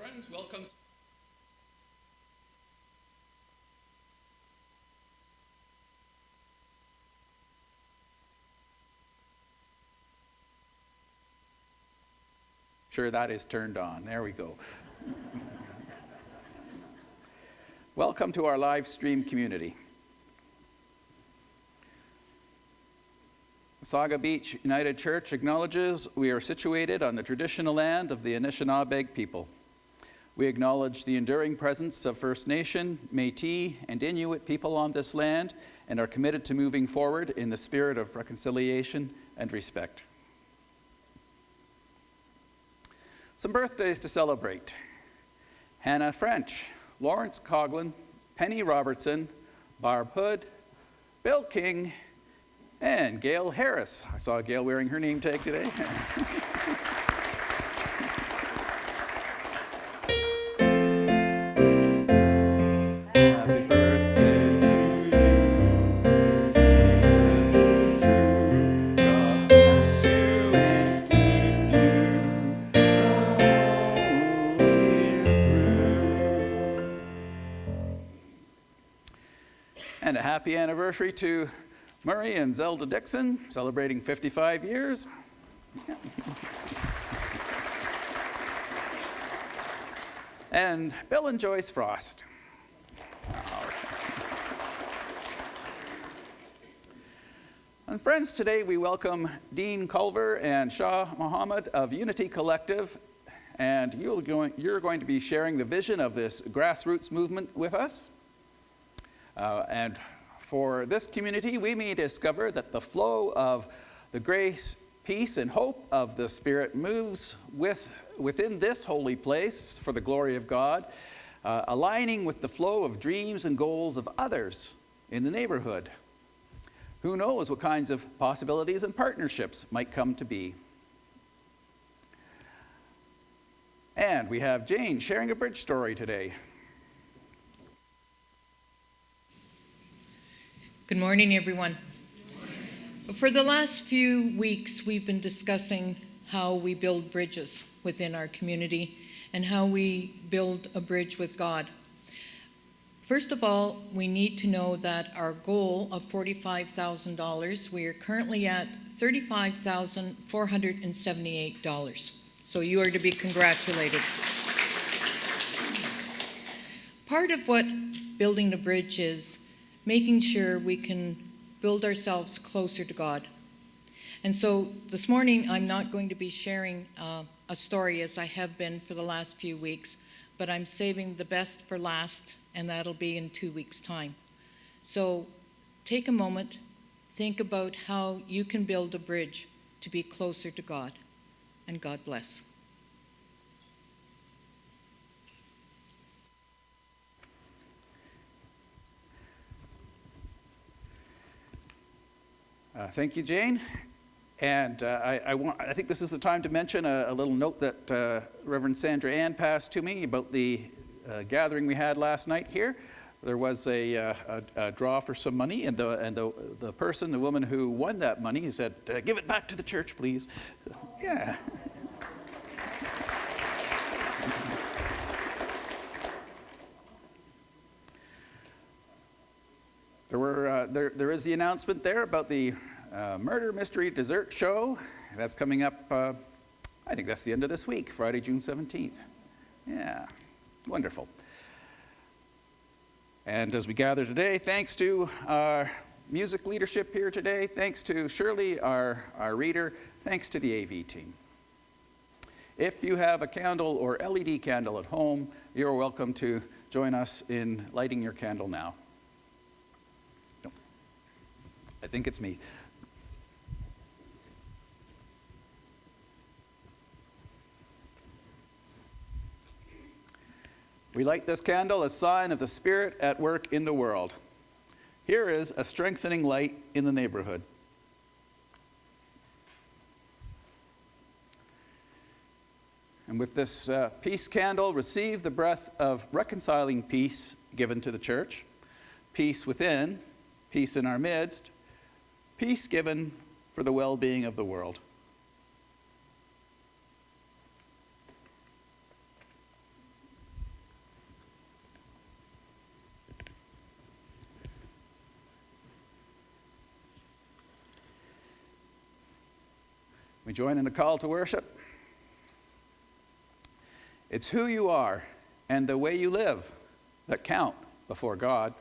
Friends, welcome. Sure, that is turned on. There we go. Welcome to our live stream community. Wbuc Beach United Church acknowledges we are situated on the traditional land of the Anishinaabe people. We acknowledge the enduring presence of First Nation, Métis, and Inuit people on this land and are committed to moving forward in the spirit of reconciliation and respect. Some birthdays to celebrate. Hannah French, Lawrence Coughlin, Penny Robertson, Barb Hood, Bill King, and Gail Harris. I saw Gail wearing her name tag today. And a happy anniversary to Murray and Zelda Dixon, celebrating 55 years. Yeah. And Bill and Joyce Frost. And friends, today we welcome Dean Culver and Shah Mohammed of Unity Collective, and you're going to be sharing the vision of this grassroots movement with us. And for this community, we may discover that the flow of the grace, peace, and hope of the Spirit moves within this holy place for the glory of God, aligning with the flow of dreams and goals of others in the neighborhood. Who knows what kinds of possibilities and partnerships might come to be. And we have Jane sharing a bridge story today. Good morning, everyone. For the last few weeks, we've been discussing how we build bridges within our community and how we build a bridge with God. First of all, we need to know that our goal of $45,000, we are currently at $35,478. So you are to be congratulated. Part of what building the bridge is making sure we can build ourselves closer to God. And so this morning, I'm not going to be sharing a story as I have been for the last few weeks, but I'm saving the best for last, and that'll be in 2 weeks' time. So take a moment, think about how you can build a bridge to be closer to God, and God bless. Thank you, Jane. And I think this is the time to mention a little note that Reverend Sandra Ann passed to me about the gathering we had last night here. There was a draw for some money, and the person, the woman who won that money, said, "Give it back to the church, please." Yeah. There is the announcement there about the Murder Mystery Dessert Show. That's coming up, I think that's the end of this week, Friday, June 17th. Yeah, wonderful. And as we gather today, thanks to our music leadership here today, thanks to Shirley, our reader, thanks to the AV team. If you have a candle or LED candle at home, you're welcome to join us in lighting your candle now. I think it's me. We light this candle as a sign of the Spirit at work in the world. Here is a strengthening light in the neighborhood. And with this peace candle, receive the breath of reconciling peace given to the church. Peace within, peace in our midst, peace given for the well-being of the world. We join in the call to worship. It's who you are and the way you live that count before God.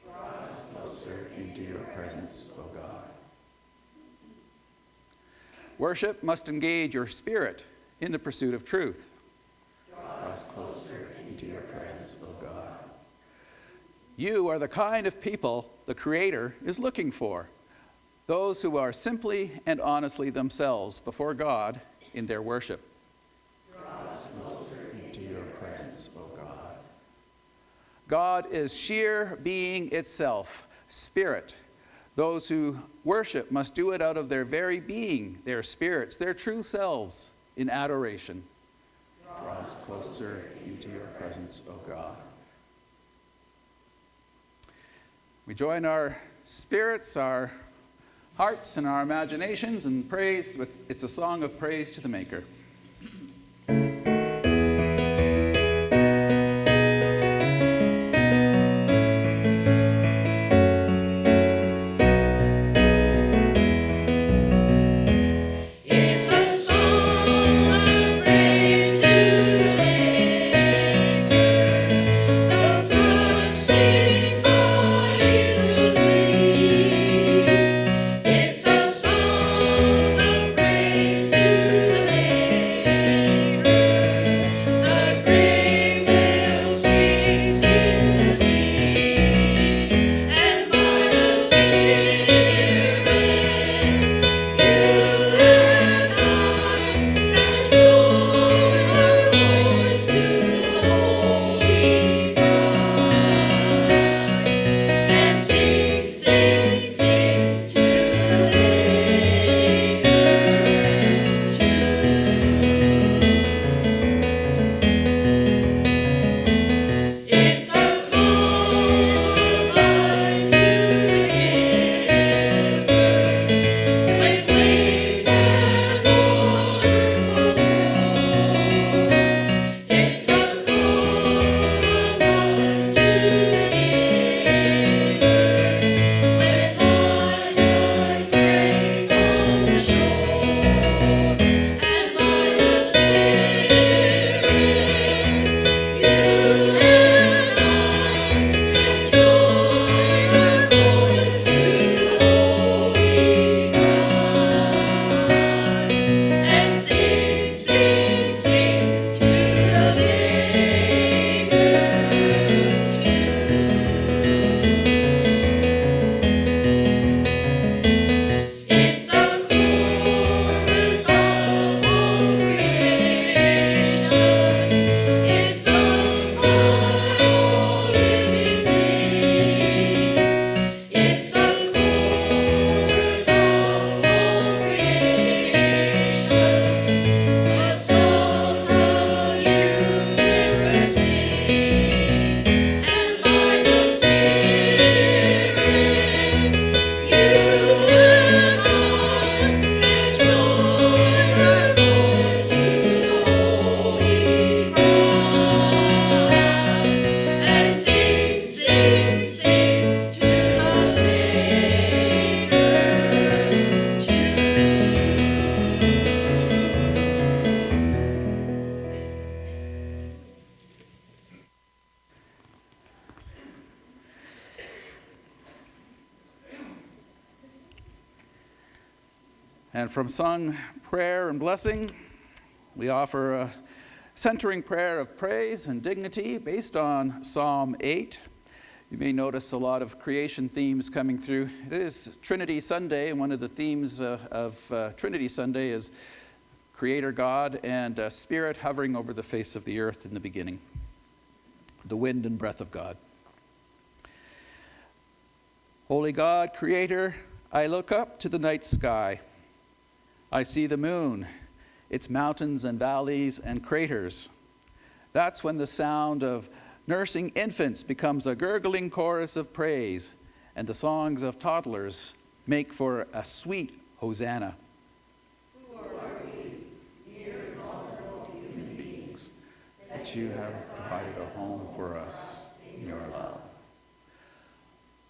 Draw us closer into your presence, O God. Worship must engage your spirit in the pursuit of truth. Draw us closer into your presence, O God. You are the kind of people the Creator is looking for. Those who are simply and honestly themselves before God in their worship. Draw us closer into your presence, O God. God is sheer being itself, spirit. Those who worship must do it out of their very being, their spirits, their true selves in adoration. Draw us closer into your presence, O God. We join our spirits, our hearts, and our imaginations and praise with It's a Song of Praise to the Maker. And from sung prayer and blessing, we offer a centering prayer of praise and dignity based on Psalm 8. You may notice a lot of creation themes coming through. It is Trinity Sunday, and one of the themes of Trinity Sunday is Creator God and Spirit hovering over the face of the earth in the beginning, the wind and breath of God. Holy God, Creator, I look up to the night sky. I see the moon, its mountains and valleys and craters. That's when the sound of nursing infants becomes a gurgling chorus of praise, and the songs of toddlers make for a sweet hosanna. Who are we, mere vulnerable human beings, that you have provided a home for us in your love?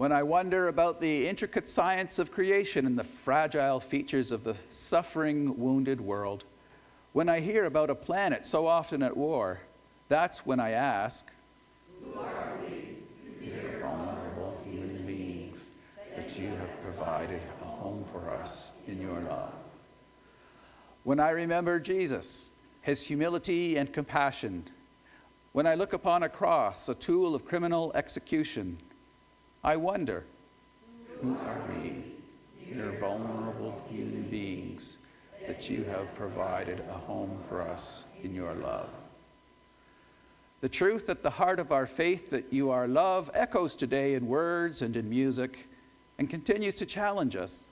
when I wonder about the intricate science of creation and the fragile features of the suffering, wounded world, when I hear about a planet so often at war, that's when I ask, who are we, mere vulnerable human beings, that you have provided a home for us in your love? When I remember Jesus, his humility and compassion, when I look upon a cross, a tool of criminal execution, I wonder, who are we, mere vulnerable human beings, that you have provided a home for us in your love? The truth at the heart of our faith that you are love echoes today in words and in music and continues to challenge us.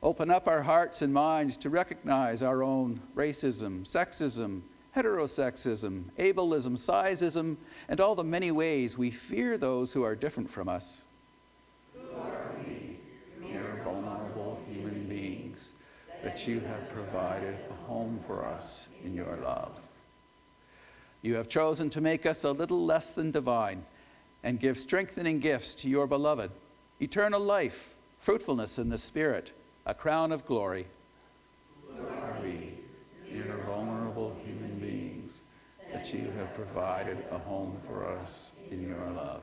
Open up our hearts and minds to recognize our own racism, sexism, heterosexism, ableism, sizeism, and all the many ways we fear those who are different from us. Who are we, mere vulnerable human beings, that you have provided a home for us in your love? You have chosen to make us a little less than divine and give strengthening gifts to your beloved, eternal life, fruitfulness in the Spirit, a crown of glory. Who are we, mere vulnerable human beings, that you have provided a home for us in your love?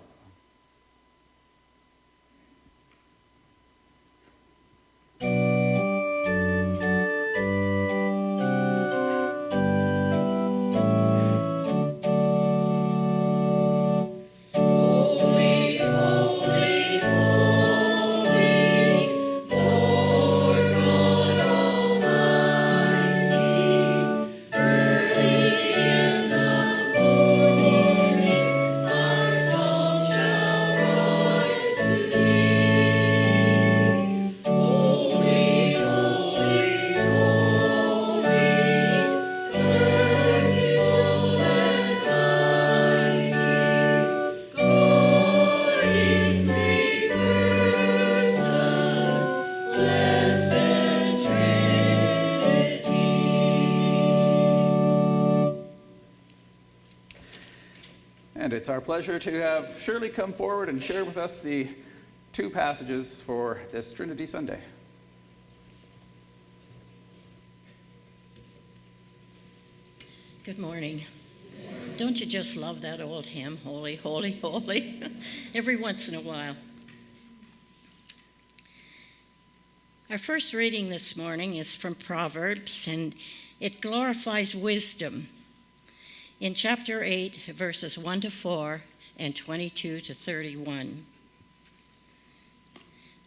And it's our pleasure to have Shirley come forward and share with us the two passages for this Trinity Sunday. Good morning. Don't you just love that old hymn, Holy, Holy, Holy, every once in a while? Our first reading this morning is from Proverbs, and it glorifies wisdom. In chapter 8, verses 1 to 4 and 22 to 31.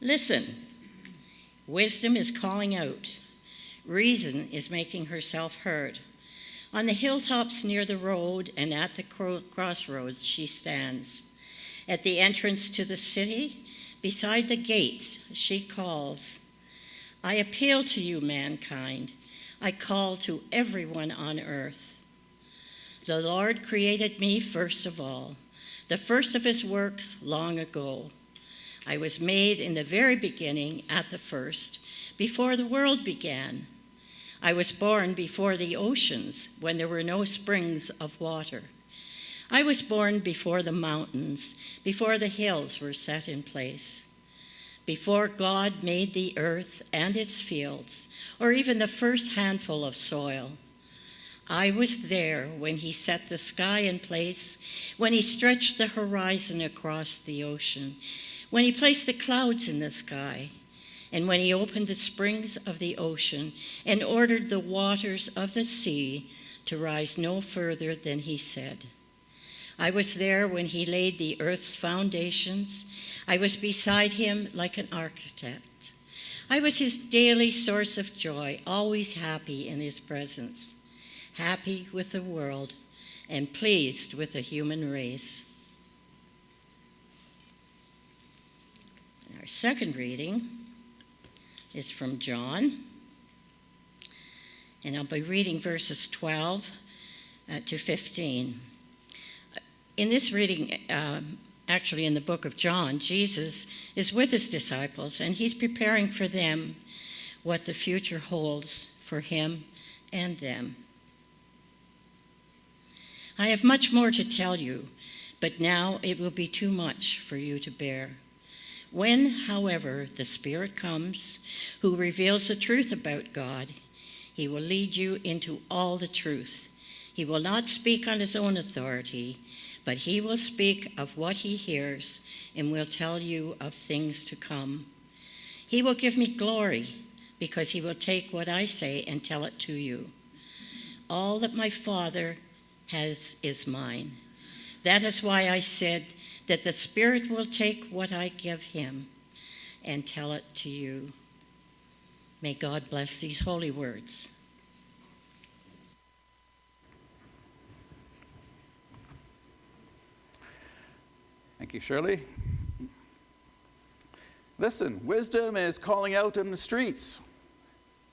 Listen, wisdom is calling out. Reason is making herself heard. On the hilltops near the road and at the crossroads she stands. At the entrance to the city, beside the gates, she calls. I appeal to you, mankind. I call to everyone on earth. The Lord created me first of all, the first of his works long ago. I was made in the very beginning at the first, before the world began. I was born before the oceans, when there were no springs of water. I was born before the mountains, before the hills were set in place. Before God made the earth and its fields, or even the first handful of soil. I was there when he set the sky in place, when he stretched the horizon across the ocean, when he placed the clouds in the sky, and when he opened the springs of the ocean and ordered the waters of the sea to rise no further than he said. I was there when he laid the earth's foundations. I was beside him like an architect. I was his daily source of joy, always happy in his presence. Happy with the world, and pleased with the human race. Our second reading is from John, and I'll be reading verses 12 to 15. In this reading, actually in the book of John, Jesus is with his disciples, and he's preparing for them what the future holds for him and them. I have much more to tell you, but now it will be too much for you to bear. When, however, the Spirit comes, who reveals the truth about God, he will lead you into all the truth. He will not speak on his own authority, but he will speak of what he hears and will tell you of things to come. He will give me glory, because he will take what I say and tell it to you. All that my Father has is mine. That is why I said that the Spirit will take what I give him and tell it to you. May God bless these holy words. Thank you, Shirley. Listen, wisdom is calling out in the streets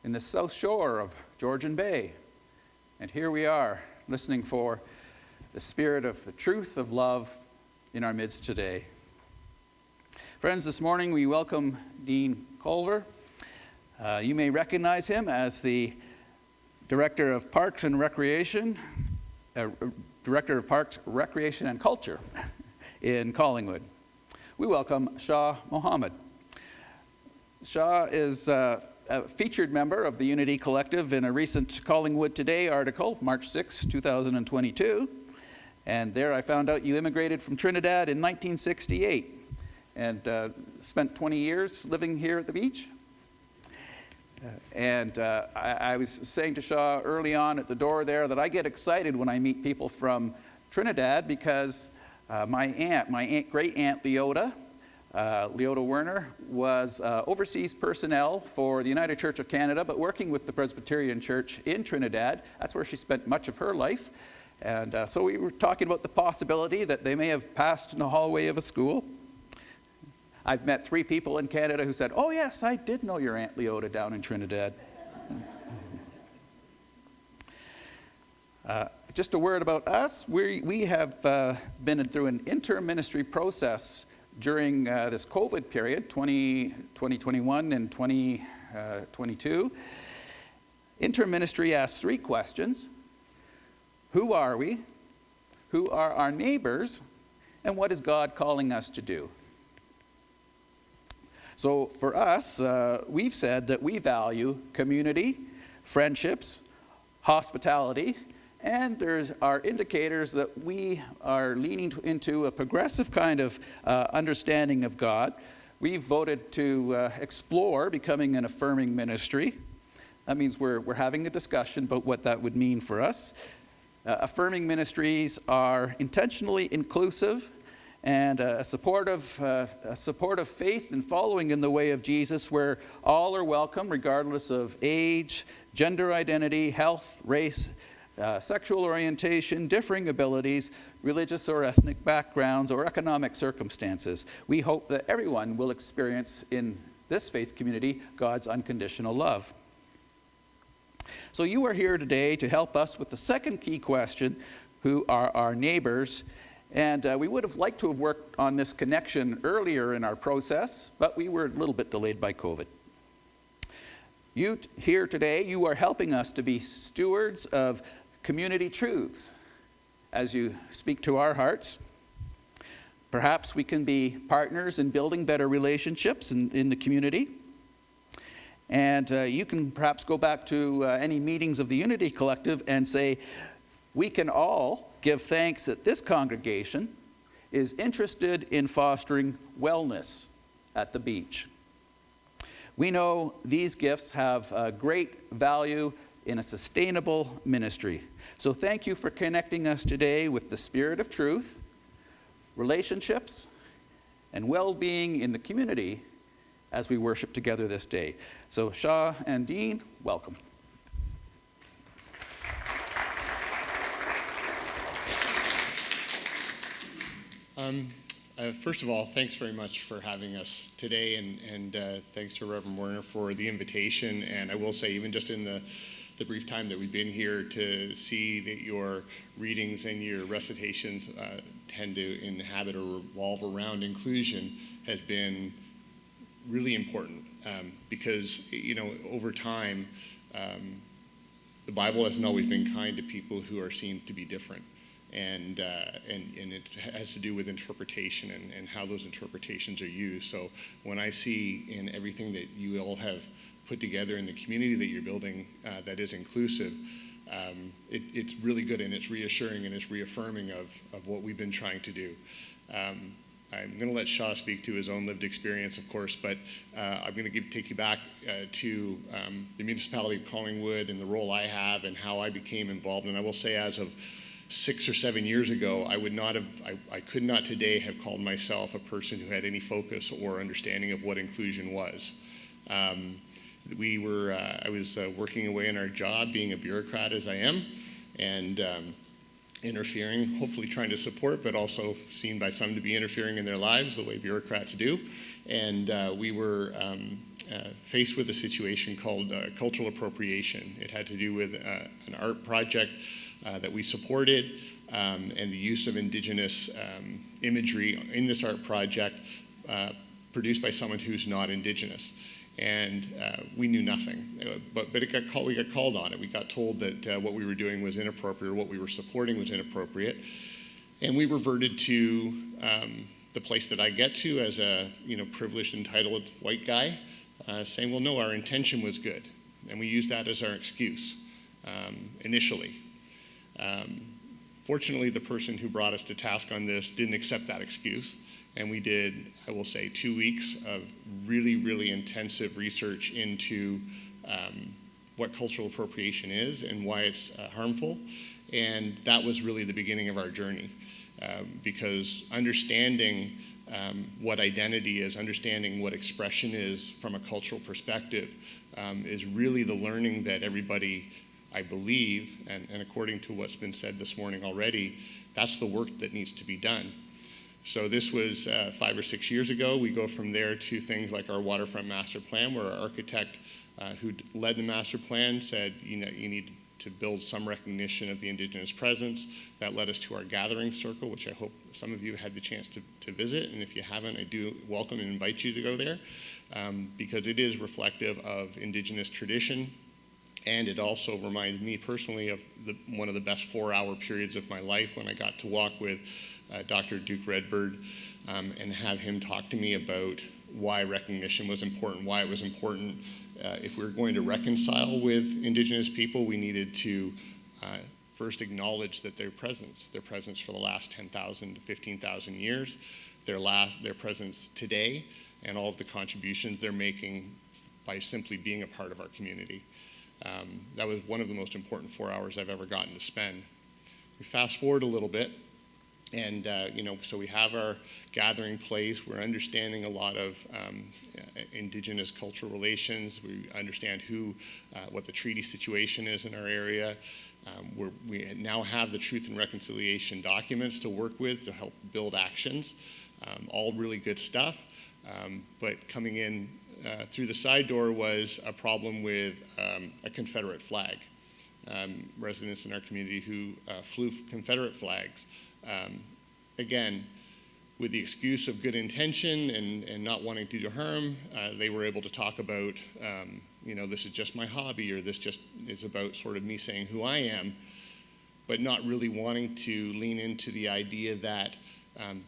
in the south shore of Georgian Bay. And here we are, listening for the spirit of the truth of love in our midst today. Friends, this morning we welcome Dean Culver. You may recognize him as the Director of Parks and Recreation, Director of Parks, Recreation and Culture in Collingwood. We welcome Shah Mohammed. Shah is a featured member of the Unity Collective in a recent Collingwood Today article, March 6, 2022. And there I found out you immigrated from Trinidad in 1968 and spent 20 years living here at the beach. I was saying to Shah early on at the door there that I get excited when I meet people from Trinidad because my great-aunt Leota Werner was overseas personnel for the United Church of Canada, but working with the Presbyterian Church in Trinidad. That's where she spent much of her life. And so we were talking about the possibility that they may have passed in the hallway of a school. I've met 3 people in Canada who said, "Oh yes, I did know your Aunt Leota down in Trinidad." Just a word about us. We have been through an inter-ministry process during this COVID period, 2021 and 2022. Inter-ministry asks 3 questions. Who are we? Who are our neighbors? And what is God calling us to do? So for us, we've said that we value community, friendships, hospitality, and there are indicators that we are leaning into a progressive kind of understanding of God. We've voted to explore becoming an affirming ministry. That means we're having a discussion about what that would mean for us. Affirming ministries are intentionally inclusive and a supportive faith and following in the way of Jesus, where all are welcome regardless of age, gender identity, health, race, sexual orientation, differing abilities, religious or ethnic backgrounds, or economic circumstances. We hope that everyone will experience in this faith community God's unconditional love. So you are here today to help us with the second key question, who are our neighbors? And we would have liked to have worked on this connection earlier in our process, but we were a little bit delayed by COVID. You here today, you are helping us to be stewards of community truths as you speak to our hearts. Perhaps we can be partners in building better relationships in the community. And you can perhaps go back to any meetings of the Unity Collective and say, we can all give thanks that this congregation is interested in fostering wellness at the beach. We know these gifts have great value in a sustainable ministry. So thank you for connecting us today with the spirit of truth, relationships, and well-being in the community as we worship together this day. So Shah and Dean, welcome. First of all, thanks very much for having us today, and thanks to Reverend Werner for the invitation. And I will say, even just in the brief time that we've been here, to see that your readings and your recitations tend to inhabit or revolve around inclusion has been really important, because, you know, over time, the Bible hasn't always been kind to people who are seen to be different. and it has to do with interpretation and how those interpretations are used. So when I see in everything that you all have put together in the community that you're building that is inclusive, it's really good, and it's reassuring and it's reaffirming of what we've been trying to do. I'm going to let Shaw speak to his own lived experience, of course, but I'm going to take you back to the municipality of Collingwood and the role I have and how I became involved. And I will say, as of 6 or 7 years ago, I could not today have called myself a person who had any focus or understanding of what inclusion was. I was working away in our job, being a bureaucrat as I am, and interfering, hopefully trying to support, but also seen by some to be interfering in their lives the way bureaucrats do. And we were faced with a situation called cultural appropriation. It had to do with an art project that we supported, and the use of Indigenous imagery in this art project produced by someone who's not Indigenous. And we knew nothing, but we got called on it. We got told that what we were doing was inappropriate, or what we were supporting was inappropriate, and we reverted to the place that I get to as a privileged, entitled white guy, saying, well, no, our intention was good, and we used that as our excuse initially. Fortunately, the person who brought us to task on this didn't accept that excuse. And we did, I will say, 2 weeks of really, really intensive research into what cultural appropriation is and why it's harmful. And that was really the beginning of our journey, because understanding what identity is, understanding what expression is from a cultural perspective is really the learning that everybody, I believe, and according to what's been said this morning already, that's the work that needs to be done. So this was 5 or 6 years ago. We go from there to things like our waterfront master plan, where our architect who led the master plan said, you need to build some recognition of the Indigenous presence. That led us to our gathering circle, which I hope some of you had the chance to visit. And if you haven't, I do welcome and invite you to go there, because it is reflective of Indigenous tradition. And it also reminded me personally of one of the best 4-hour periods of my life when I got to walk with Dr. Duke Redbird and have him talk to me about why recognition was important, why it was important. If we were going to reconcile with Indigenous people, we needed to first acknowledge that their presence for the last 10,000 to 15,000 years, their presence today, and all of the contributions they're making by simply being a part of our community. That was one of the most important 4 hours I've ever gotten to spend. We fast forward a little bit, and so we have our gathering place. We're understanding a lot of Indigenous cultural relations. We understand what the treaty situation is in our area. We now have the Truth and Reconciliation documents to work with to help build actions. All really good stuff, but coming in through the side door was a problem with a Confederate flag. Residents in our community who flew Confederate flags. Again, with the excuse of good intention and not wanting to do harm, they were able to talk about, this is just my hobby, or this just is about sort of me saying who I am, but not really wanting to lean into the idea that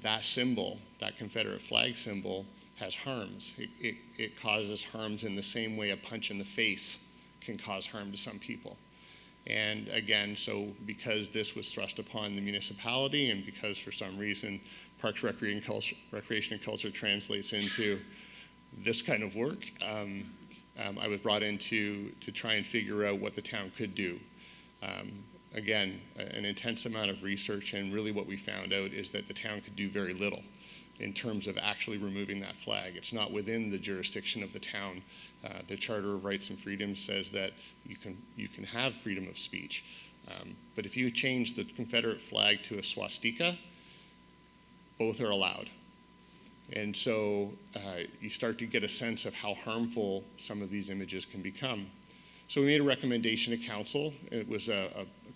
that symbol, that Confederate flag symbol, has harms. It causes harms in the same way a punch in the face can cause harm to some people. And again, so because this was thrust upon the municipality, and because for some reason Parks, Recreation and Culture translates into this kind of work, I was brought in to try and figure out what the town could do. Again, an intense amount of research, and really what we found out is that the town could do very little in terms of actually removing that flag. It's not within the jurisdiction of the town. The Charter of Rights and Freedoms says that you can have freedom of speech. But if you change the Confederate flag to a swastika, both are allowed. And so you start to get a sense of how harmful some of these images can become. So we made a recommendation to council. It was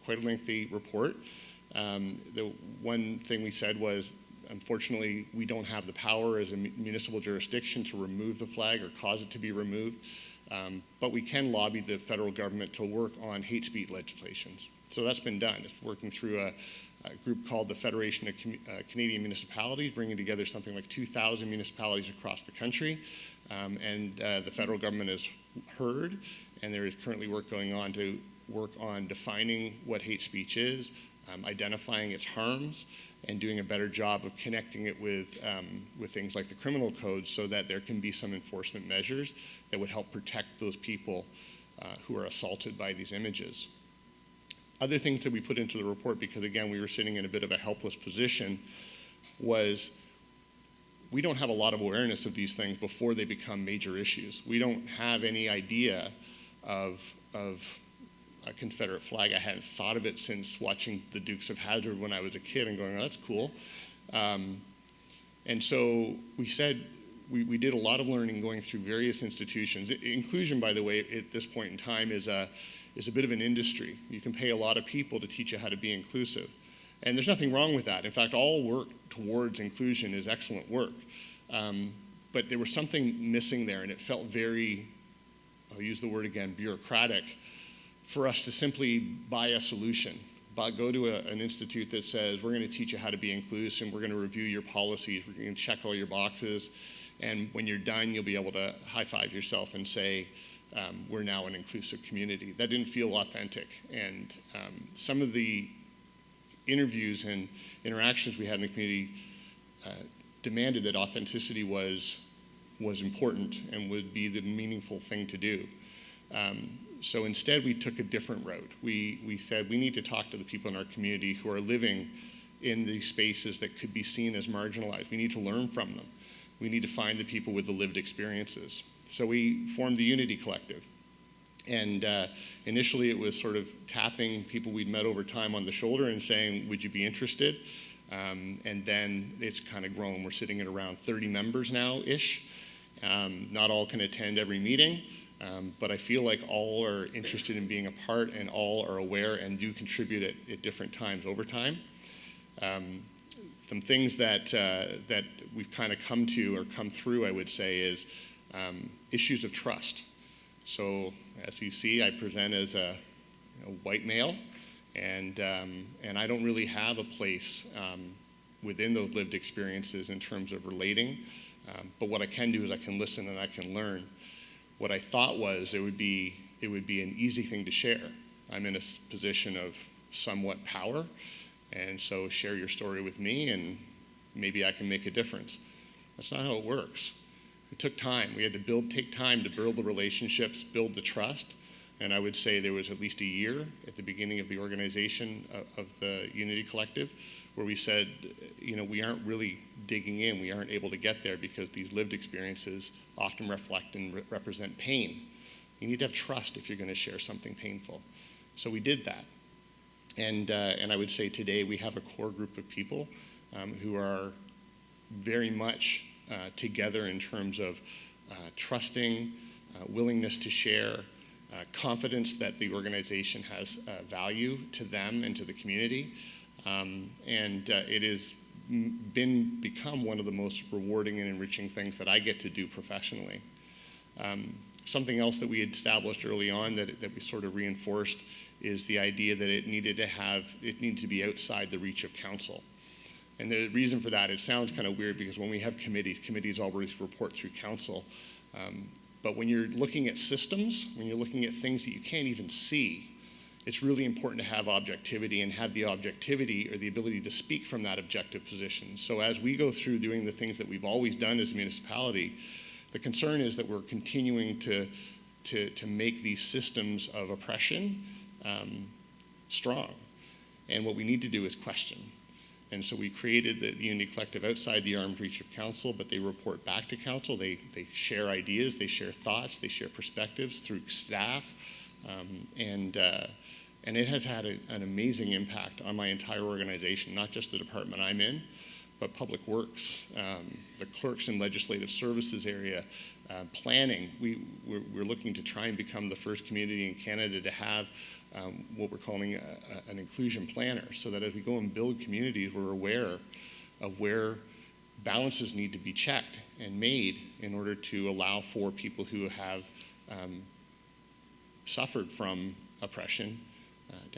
quite a lengthy report. The one thing we said was, unfortunately, we don't have the power as a municipal jurisdiction to remove the flag or cause it to be removed, but we can lobby the federal government to work on hate speech legislation. So that's been done. It's working through a group called the Federation of Canadian Municipalities, bringing together something like 2,000 municipalities across the country. The federal government has heard, and there is currently work going on to work on defining what hate speech is, identifying its harms, and doing a better job of connecting it with things like the criminal code so that there can be some enforcement measures that would help protect those people who are assaulted by these images. Other things that we put into the report, because again, we were sitting in a bit of a helpless position, was we don't have a lot of awareness of these things before they become major issues. We don't have any idea of a Confederate flag. I hadn't thought of it since watching the Dukes of Hazzard when I was a kid and going, oh, that's cool. And so we said, we did a lot of learning going through various institutions. Inclusion, by the way, at this point in time is a bit of an industry. You can pay a lot of people to teach you how to be inclusive. And there's nothing wrong with that. In fact, all work towards inclusion is excellent work. But there was something missing there, and it felt very, I'll use the word again, bureaucratic, for us to simply buy a solution. Go to an institute that says, we're going to teach you how to be inclusive, and we're going to review your policies, we're going to check all your boxes, and when you're done, you'll be able to high-five yourself and say, we're now an inclusive community. That didn't feel authentic. And some of the interviews and interactions we had in the community demanded that authenticity was important and would be the meaningful thing to do. So instead, we took a different route. We said we need to talk to the people in our community who are living in these spaces that could be seen as marginalized. We need to learn from them. We need to find the people with the lived experiences. So we formed the Unity Collective. And initially, it was sort of tapping people we'd met over time on the shoulder and saying, would you be interested? And then it's kind of grown. We're sitting at around 30 members now-ish. Not all can attend every meeting. But I feel like all are interested in being a part, and all are aware and do contribute at different times over time. Some things that we've kind of come to or come through, I would say, is issues of trust. So as you see, I present as a white male, and I don't really have a place within those lived experiences in terms of relating. But what I can do is I can listen and I can learn. What I thought was it would be an easy thing to share. I'm in a position of somewhat power, and so share your story with me and maybe I can make a difference. That's not how it works. It took time. We had to take time to build the relationships, build the trust, and I would say there was at least a year at the beginning of the organization of the Unity Collective where we said, we aren't really digging in. We aren't able to get there because these lived experiences often reflect and represent pain. You need to have trust if you're going to share something painful. So we did that. And I would say today we have a core group of people who are very much together in terms of trusting, willingness to share, confidence that the organization has value to them and to the community. It has become one of the most rewarding and enriching things that I get to do professionally. Something else that we had established early on that we sort of reinforced is the idea that it needed to be outside the reach of council. And the reason for that, it sounds kind of weird because when we have committees always report through council. But when you're looking at systems, when you're looking at things that you can't even see, it's really important to have objectivity and have the objectivity or the ability to speak from that objective position. So as we go through doing the things that we've always done as a municipality, the concern is that we're continuing to make these systems of oppression strong. And what we need to do is question. And so we created the Unity Collective outside the arm's reach of council, but they report back to council. They share ideas, they share thoughts, they share perspectives through staff. And it has had an amazing impact on my entire organization, not just the department I'm in, but Public Works, the clerks and legislative services area, planning. We're looking to try and become the first community in Canada to have what we're calling an inclusion planner, so that as we go and build communities, we're aware of where balances need to be checked and made in order to allow for people who have suffered from oppression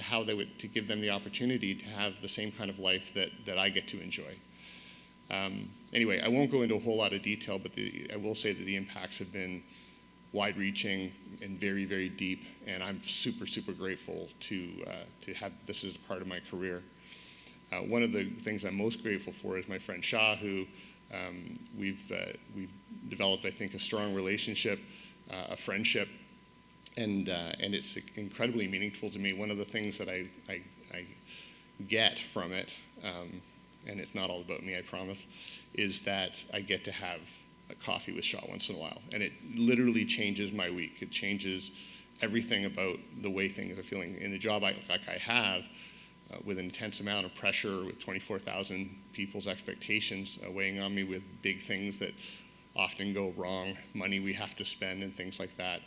how they would, to give them the opportunity to have the same kind of life that I get to enjoy. Anyway, I won't go into a whole lot of detail, but I will say that the impacts have been wide-reaching and very, very deep, and I'm super, super grateful to have this as a part of my career. One of the things I'm most grateful for is my friend Shah, who we've developed, I think, a strong relationship, a friendship, and it's incredibly meaningful to me. One of the things that I get from it, and it's not all about me, I promise, is that I get to have a coffee with Shaw once in a while, and it literally changes my week. It changes everything about the way things are feeling. In a job like I have, with an intense amount of pressure, with 24,000 people's expectations weighing on me, with big things that often go wrong, money we have to spend and things like that.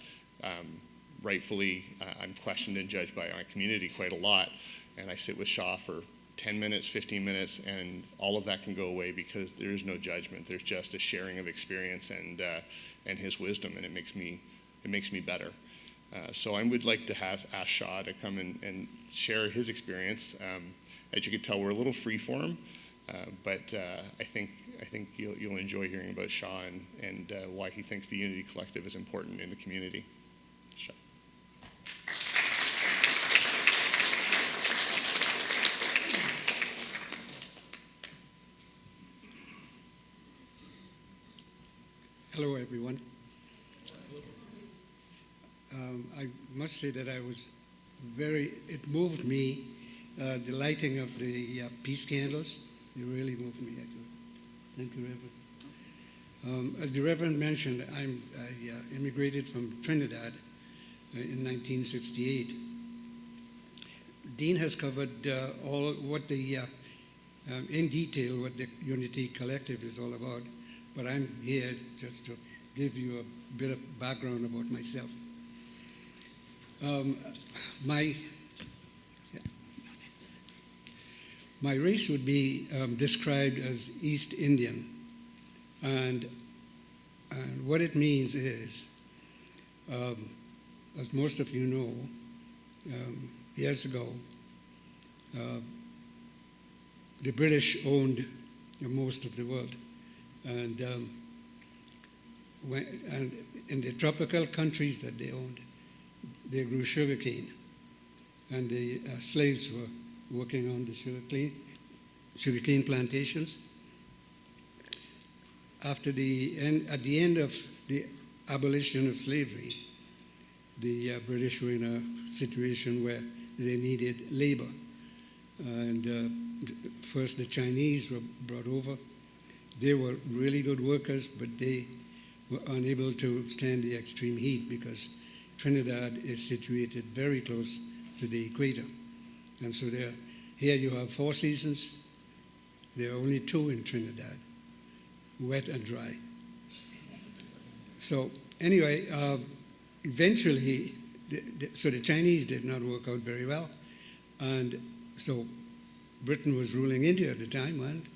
Rightfully, I'm questioned and judged by my community quite a lot, and I sit with Shaw for 10 minutes, 15 minutes, and all of that can go away because there is no judgment. There's just a sharing of experience and his wisdom, and it makes me better. So I would like to ask Shaw to come and share his experience. As you can tell, we're a little free form, but I think you'll enjoy hearing about Shaw and why he thinks the Unity Collective is important in the community. Shaw. Hello, everyone. I must say that it moved me, the lighting of the peace candles. It really moved me, actually. Thank you, Reverend. As the Reverend mentioned, I immigrated from Trinidad in 1968. Dean has covered in detail what the Unity Collective is all about, but I'm here just to give you a bit of background about myself. My race would be described as East Indian, and what it means is, as most of you know, years ago, the British owned most of the world, and in the tropical countries that they owned, they grew sugarcane, and the slaves were working on the sugarcane plantations. At the end of the abolition of slavery, the British were in a situation where they needed labor, and first the Chinese were brought over. They were really good workers, but they were unable to stand the extreme heat because Trinidad is situated very close to the equator. And so here you have 4 seasons. There are only 2 in Trinidad, wet and dry. So anyway, eventually, the Chinese did not work out very well. And so Britain was ruling India at the time, and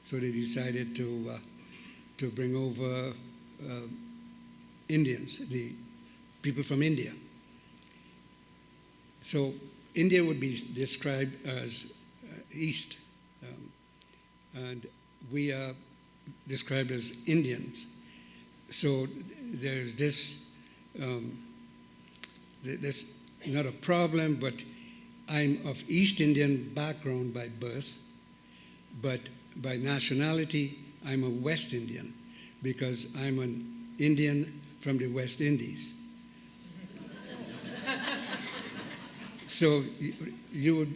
so they decided to bring over Indians, the people from India. So India would be described as East, and we are described as Indians. So there's this not a problem, but I'm of East Indian background by birth, but by nationality, I'm a West Indian because I'm an Indian from the West Indies. So the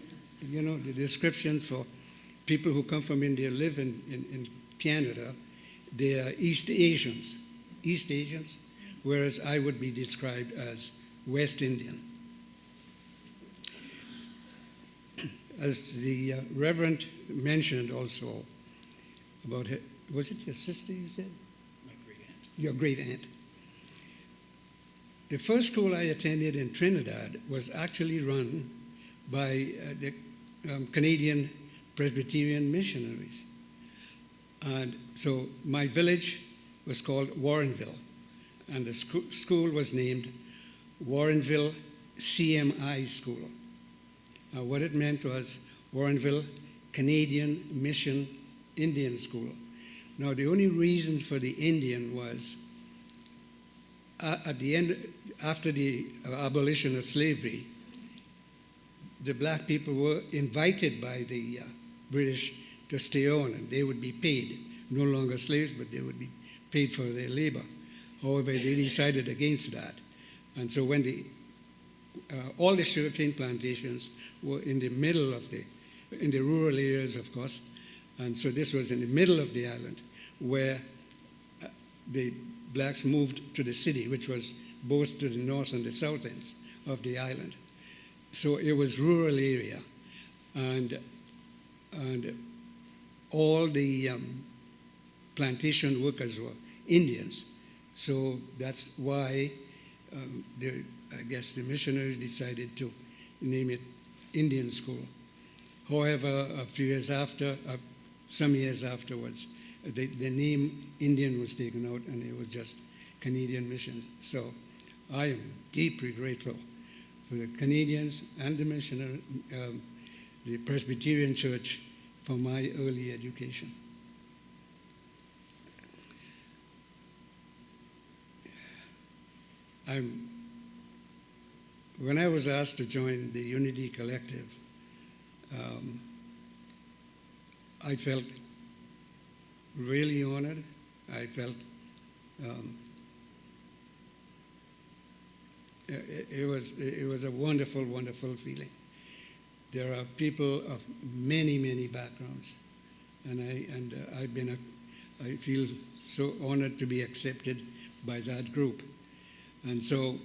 description for people who come from India, live in Canada, they are East Asians, whereas I would be described as West Indian. As the Reverend mentioned also about, was it your sister you said? My great aunt. Your great aunt. The first school I attended in Trinidad was actually run by the Canadian Presbyterian missionaries. And so my village was called Warrenville, and the school was named Warrenville CMI School. What it meant was Warrenville Canadian Mission Indian School. Now, the only reason for the Indian was at the end, after the abolition of slavery, the black people were invited by the British to stay on, and they would be paid, no longer slaves, but they would be paid for their labor. However, they decided against that. And so when all the sugarcane plantations were in the middle of in the rural areas, of course, and so this was in the middle of the island where the blacks moved to the city, which was both to the north and the south ends of the island. So it was rural area, and all the plantation workers were Indians. So that's why I guess the missionaries decided to name it Indian School. However, a few years after, some years afterwards, the name Indian was taken out and it was just Canadian Missions. So I am deeply grateful for the Canadians and the missionary, the Presbyterian Church for my early education. When I was asked to join the Unity Collective, I felt really honored. I felt it was a wonderful, wonderful feeling. There are people of many, many backgrounds, and I feel so honored to be accepted by that group. And so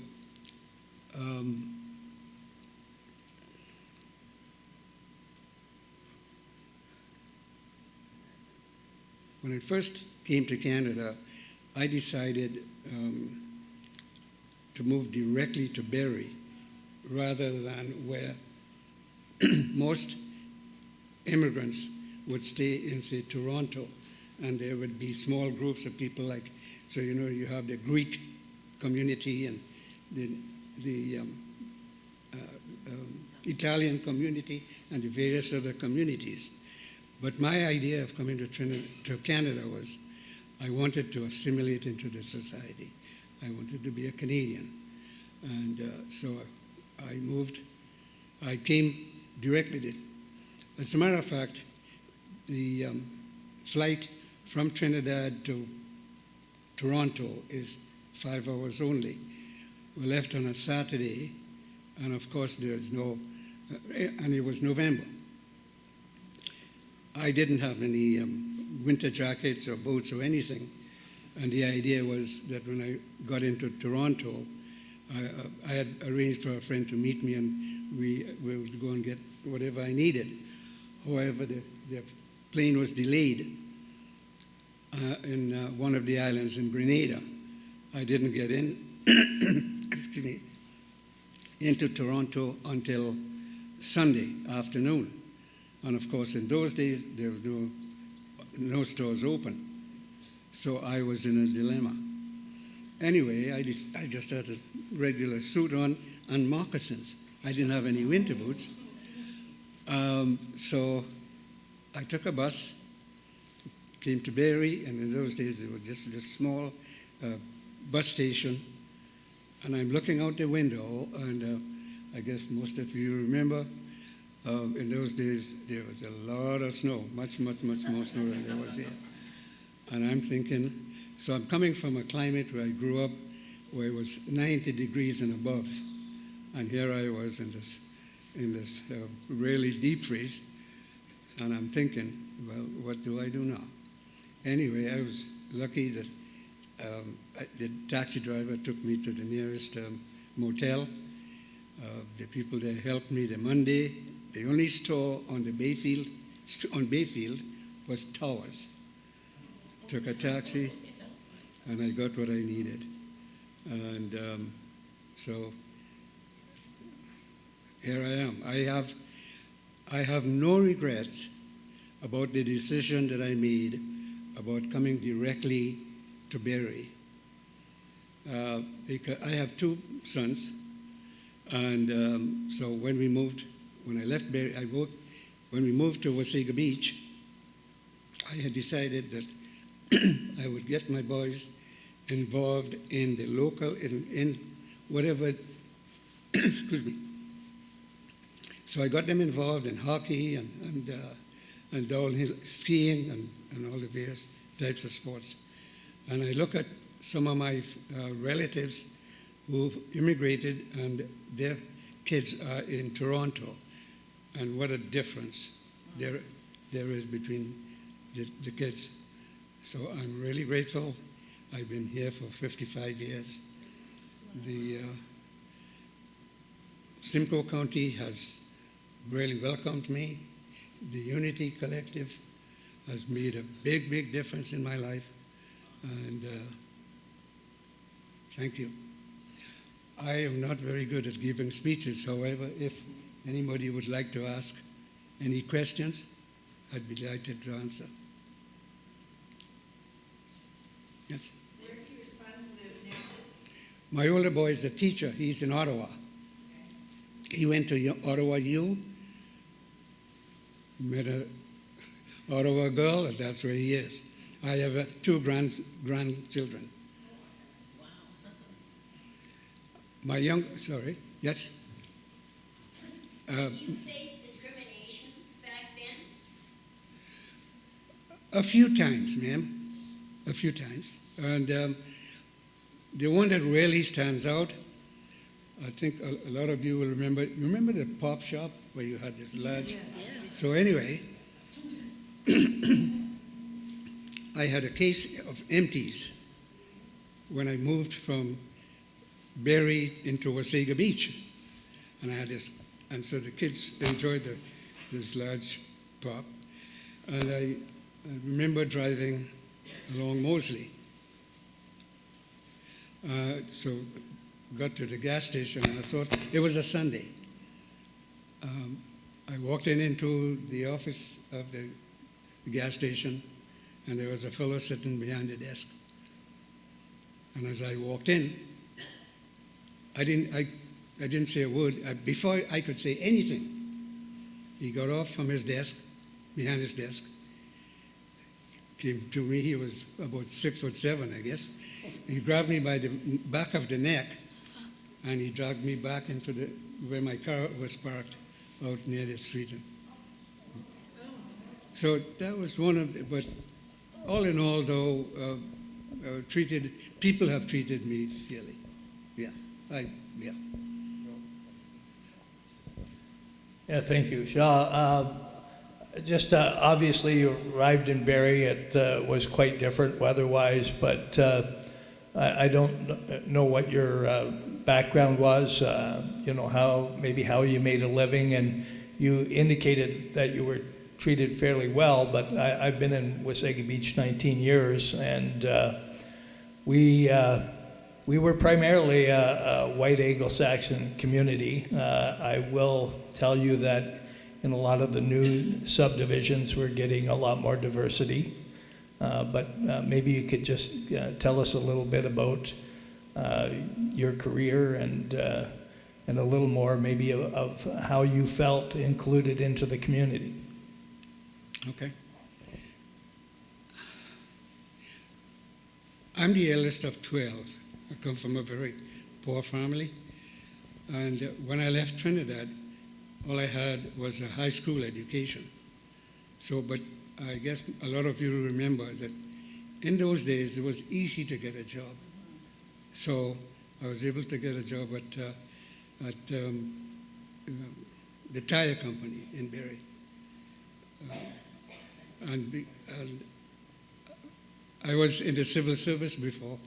when I first came to Canada, I decided to move directly to Barrie rather than where most immigrants would stay in, say, Toronto, and there would be small groups of people like, so you know, you have the Greek community and the Italian community and the various other communities. But my idea of coming to Canada was I wanted to assimilate into the society. I wanted to be a Canadian. And so I moved. I came directly. As a matter of fact, the flight from Trinidad to Toronto is 5 hours only. We left on a Saturday, and of course there's no, and it was November. I didn't have any winter jackets or boots or anything, and the idea was that when I got into Toronto, I had arranged for a friend to meet me, and we would go and get whatever I needed. However, the plane was delayed in one of the islands in Grenada. I didn't get excuse me, into Toronto until Sunday afternoon. And of course, in those days, there was no stores open. So I was in a dilemma. Anyway, I just had a regular suit on and moccasins. I didn't have any winter boots. So I took a bus, came to Barrie, and in those days it was just a small bus station. And I'm looking out the window, and I guess most of you remember, in those days there was a lot of snow, much, much, much more snow than there was here. And I'm thinking, so I'm coming from a climate where I grew up, where it was 90 degrees and above, and here I was in this really deep freeze, and I'm thinking, well, what do I do now? Anyway, I was lucky that the taxi driver took me to the nearest motel. The people there helped me the Monday. The only store on Bayfield was Towers. Took a taxi, and I got what I needed. And so here I am. I have no regrets about the decision that I made about coming directly to Barrie. Because I have two sons, and so when we moved when I left Barrie, when we moved to Wbuc Beach, I had decided that I would get my boys involved in the local, in whatever, excuse me. So I got them involved in hockey and downhill skiing and all the various types of sports. And I look at some of my relatives who've immigrated and their kids are in Toronto, and what a difference there is between the kids. So I'm really grateful. I've been here for 55 years. The Simcoe County has really welcomed me. The Unity Collective has made a big, big difference in my life. And thank you. I am not very good at giving speeches. However, if anybody would like to ask any questions, I'd be delighted to answer. Yes? Where do your sons live now? My older boy is a teacher. He's in Ottawa. He went to Ottawa U, met an Ottawa girl, and that's where he is. I have two grandchildren. Wow. My sorry, yes? Did you face discrimination back then? A few times, ma'am. A few times. And the one that really stands out, I think a lot of you will remember. You remember the pop shop where you had this large? Yes. So anyway, I had a case of empties when I moved from Barrie into Wbuc Beach. And I had this, and so the kids enjoyed this large pop. And I remember driving along Moseley. So got to the gas station, and I thought it was a Sunday. I walked into the office of the gas station, and there was a fellow sitting behind the desk. And as I walked in, I didn't say a word. Before I could say anything, he got off from his desk, behind his desk, came to me. He was about 6'7", I guess. He grabbed me by the back of the neck, and he dragged me back into where my car was parked out near the street. So that was one of the, but all in all, though, people have treated me fairly. Yeah, yeah. Yeah, thank you. Shaw, just obviously you arrived in Barrie. It was quite different weather-wise, but I don't know what your background was, how you made a living, and you indicated that you were treated fairly well, but I've been in Wbuc Beach 19 years, and we were primarily a white Anglo-Saxon community. I will tell you that in a lot of the new subdivisions, we're getting a lot more diversity. But maybe you could just tell us a little bit about your career and a little more maybe of how you felt included into the community. Okay. I'm the eldest of 12. I come from a very poor family. And when I left Trinidad, all I had was a high school education. So, but I guess a lot of you remember that in those days it was easy to get a job. So I was able to get a job at the tire company in Barrie. And I was in the civil service before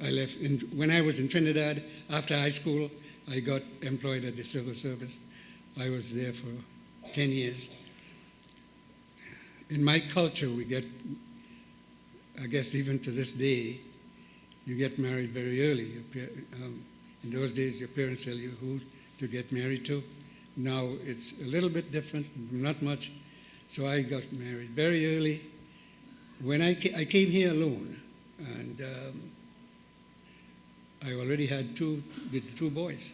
I left. When I was in Trinidad, after high school, I got employed at the civil service. I was there for 10 years. In my culture, we get, I guess even to this day, you get married very early. In those days, your parents tell you who to get married to. Now it's a little bit different, not much. So I got married very early. When I came here alone, and I already had two boys.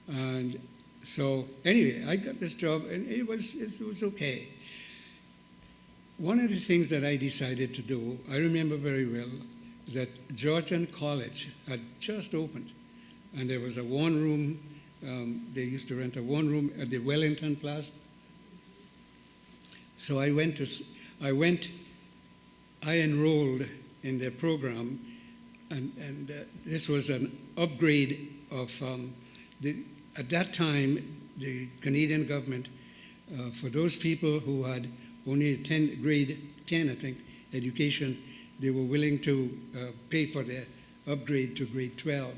And So anyway, I got this job, and it was okay. One of the things that I decided to do, I remember very well that Georgian College had just opened, and there was a one-room. They used to rent a one-room at the Wellington Plaza. So I enrolled in their program, and this was an upgrade of at that time, the Canadian government, for those people who had only grade 10, I think, education, they were willing to pay for their upgrade to grade 12,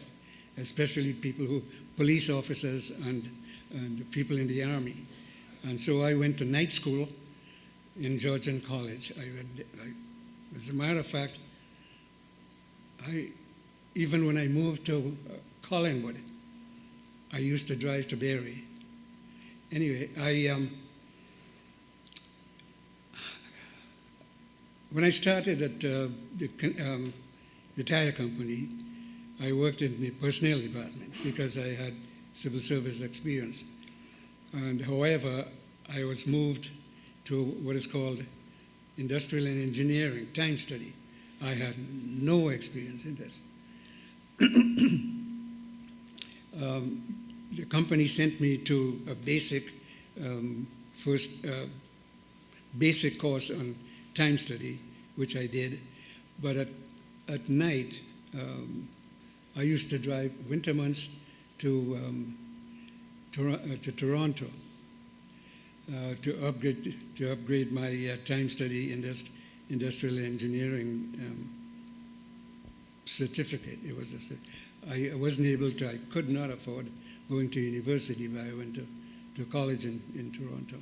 especially police officers and people in the Army. And so I went to night school in Georgian College. As a matter of fact, even when I moved to Collingwood, I used to drive to Barrie. Anyway, when I started at the tire company, I worked in the personnel department because I had civil service experience. And however, I was moved to what is called industrial and engineering, time study. I had no experience in this. The company sent me to a basic basic course on time study, which I did. But at night, I used to drive winter months to Toronto to upgrade my time study industrial engineering certificate. I wasn't able to. I could not afford going to university, but I went to college in Toronto,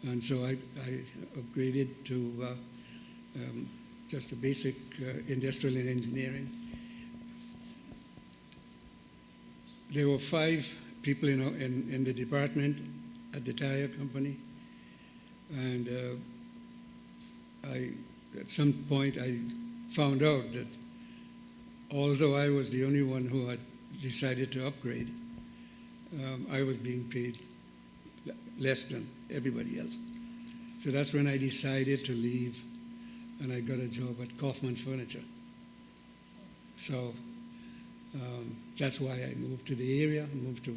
and so I upgraded to just a basic industrial and engineering. There were 5 people in the department at the tire company, and at some point I found out that although I was the only one who had decided to upgrade, I was being paid less than everybody else. So that's when I decided to leave, and I got a job at Kaufman Furniture. So that's why I moved to the area, moved to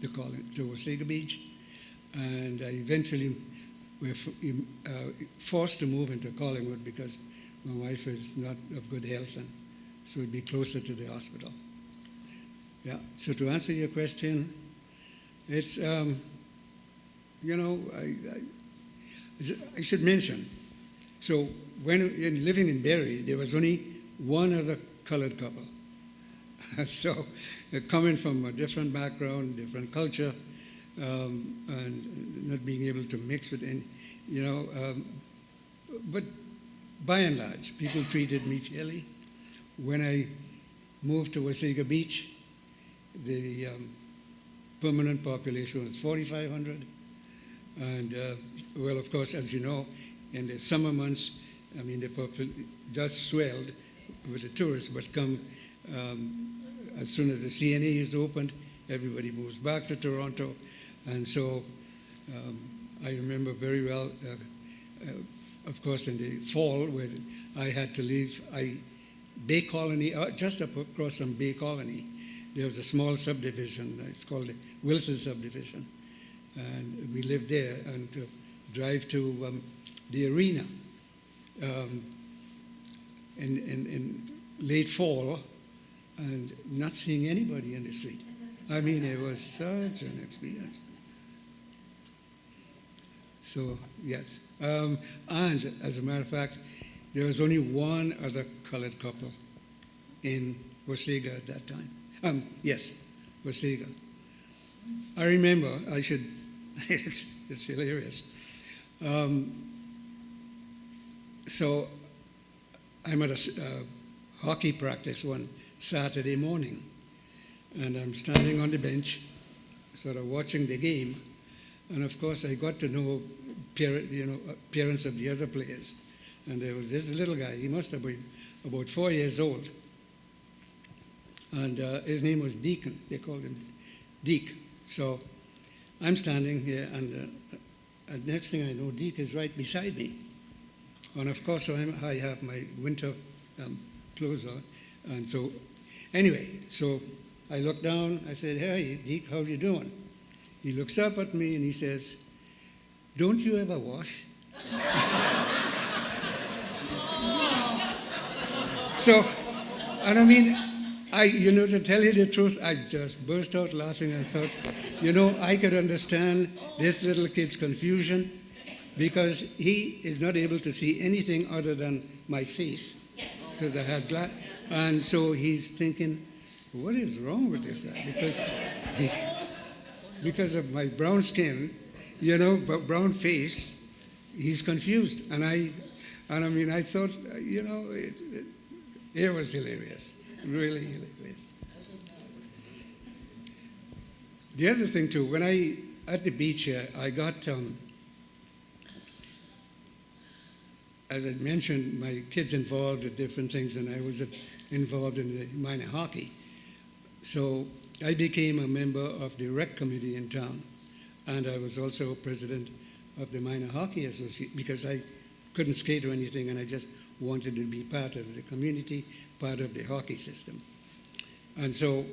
Wbuc Beach, and I eventually were forced to move into Collingwood because my wife is not of good health, and so it'd be closer to the hospital. Yeah. So to answer your question, it's I should mention. So when living in Barrie, there was only one other colored couple. So coming from a different background, different culture, and not being able to mix with any, but by and large, people treated me fairly. When I moved to Wbuc Beach, the permanent population was 4,500. And, well, of course, as you know, in the summer months, the population just swelled with the tourists, but as soon as the CNA is opened, everybody moves back to Toronto. And so I remember very well, of course, in the fall, when I had to leave, Bay Colony, just up across from Bay Colony, there was a small subdivision. It's called the Wilson subdivision. And we lived there, and to drive to the arena in late fall and not seeing anybody in the street. It was such an experience. So, yes. And as a matter of fact, there was only one other colored couple in Wasaga at that time. Yes, Wasaga. I remember, it's hilarious. So I'm at a hockey practice one Saturday morning, and I'm standing on the bench, sort of watching the game, and of course I got to know parents of the other players, and there was this little guy. He must have been about 4 years old, And his name was Deacon. They called him Deke. So I'm standing here, and next thing I know, Deke is right beside me. And of course, I have my winter clothes on. And so, anyway, so I look down. I said, "Hey, Deke, how you doing?" He looks up at me and he says, "Don't you ever wash?" So, and I mean, to tell you the truth, I just burst out laughing. I thought, I could understand this little kid's confusion because he is not able to see anything other than my face because I had glass. And so he's thinking, what is wrong with this guy? Because of my brown skin, brown face, he's confused. And I thought, it was hilarious, really hilarious. The other thing too, at the beach here, I got, as I mentioned, my kids involved in different things, and I was involved in the minor hockey. So I became a member of the rec committee in town, and I was also president of the minor hockey association because I couldn't skate or anything, and I just wanted to be part of the community, part of the hockey system. And so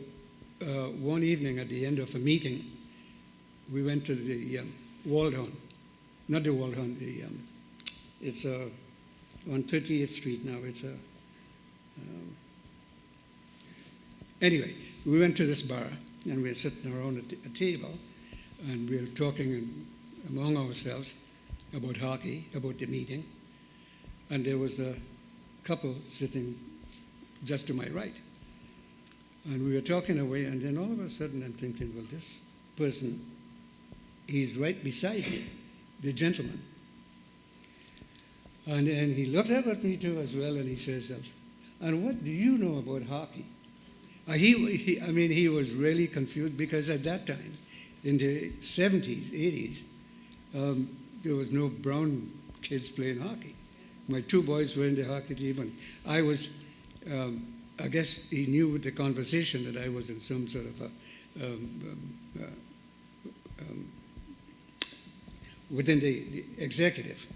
one evening at the end of a meeting, we went to the Waldhorn, not the Waldhorn, it's on 30th Street now. It's anyway, we went to this bar, and we were sitting around a table, and we were talking among ourselves about hockey, about the meeting, and there was a couple sitting just to my right. And we were talking away, and then all of a sudden I'm thinking, well, this person, he's right beside me, the gentleman. And then he looked up at me too as well, and he says, "And what do you know about hockey?" He was really confused because at that time, in the 70s, 80s, there was no brown kids playing hockey. My two boys were in the hockey team, and I was, I guess he knew the conversation that I was in some sort of within the executive.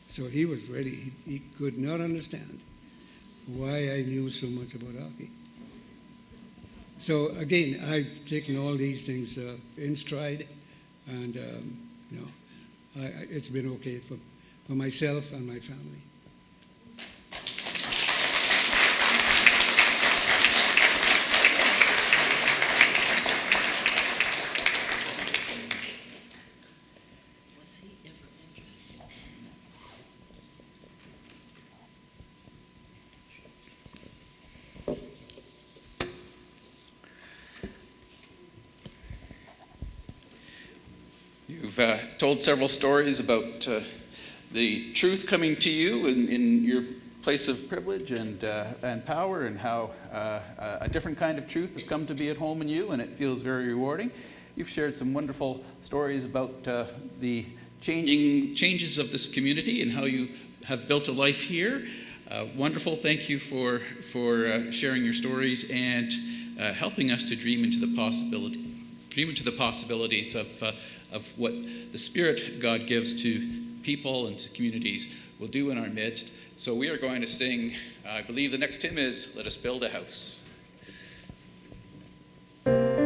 So he was ready. He could not understand why I knew so much about hockey. So again, I've taken all these things in stride, and it's been okay for myself and my family. Was he ever interested? You've told several stories about the truth coming to you in your place of privilege and power, and how a different kind of truth has come to be at home in you, and it feels very rewarding. You've shared some wonderful stories about the changes of this community and how you have built a life here. Wonderful. Thank you for sharing your stories and helping us to dream into the possibilities of what the Spirit God gives to people and to communities will do in our midst. So we are going to sing, I believe the next hymn is "Let Us Build a House." Thank you.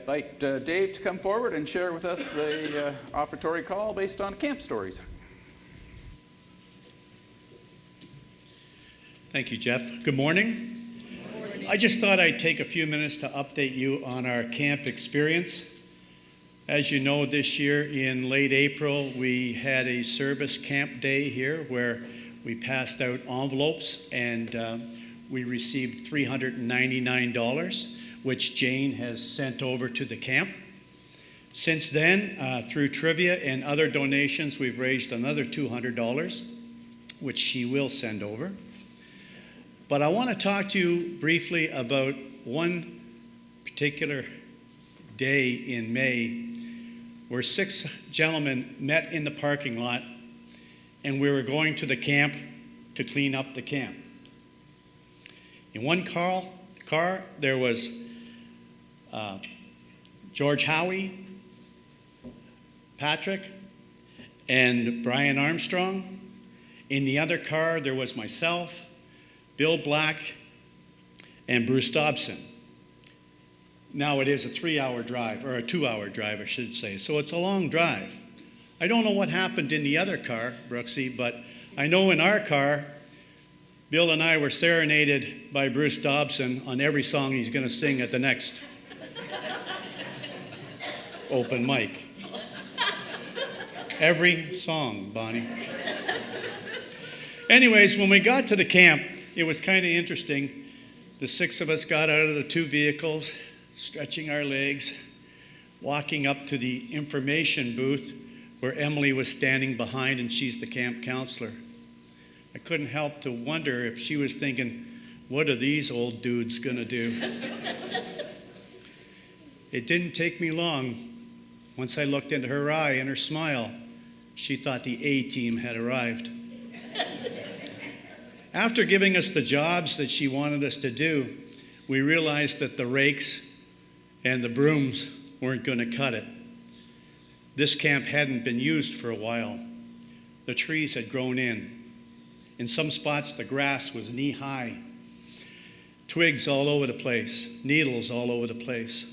invite Dave to come forward and share with us a offertory call based on camp stories. Thank you, Jeff. Good morning. I just thought I'd take a few minutes to update you on our camp experience. As you know, this year in late April, we had a service camp day here where we passed out envelopes and we received $399, which Jane has sent over to the camp. Since then, through trivia and other donations, we've raised another $200, which she will send over. But I want to talk to you briefly about one particular day in May where 6 gentlemen met in the parking lot and we were going to the camp to clean up the camp. In one car there was George Howie, Patrick, and Brian Armstrong. In the other car there was myself, Bill Black, and Bruce Dobson. Now it is a 3-hour drive, or a 2-hour drive, I should say, so it's a long drive. I don't know what happened in the other car, Brooksy, but I know in our car, Bill and I were serenaded by Bruce Dobson on every song he's going to sing at the next open mic. Every song, Bonnie. Anyways, when we got to the camp, it was kind of interesting. The 6 of us got out of the 2 vehicles, stretching our legs, walking up to the information booth where Emily was standing behind, and she's the camp counselor. I couldn't help to wonder if she was thinking, what are these old dudes gonna do? It didn't take me long. Once I looked into her eye and her smile, she thought the A-team had arrived. After giving us the jobs that she wanted us to do, we realized that the rakes and the brooms weren't going to cut it. This camp hadn't been used for a while. The trees had grown in. In some spots, the grass was knee-high. Twigs all over the place, needles all over the place.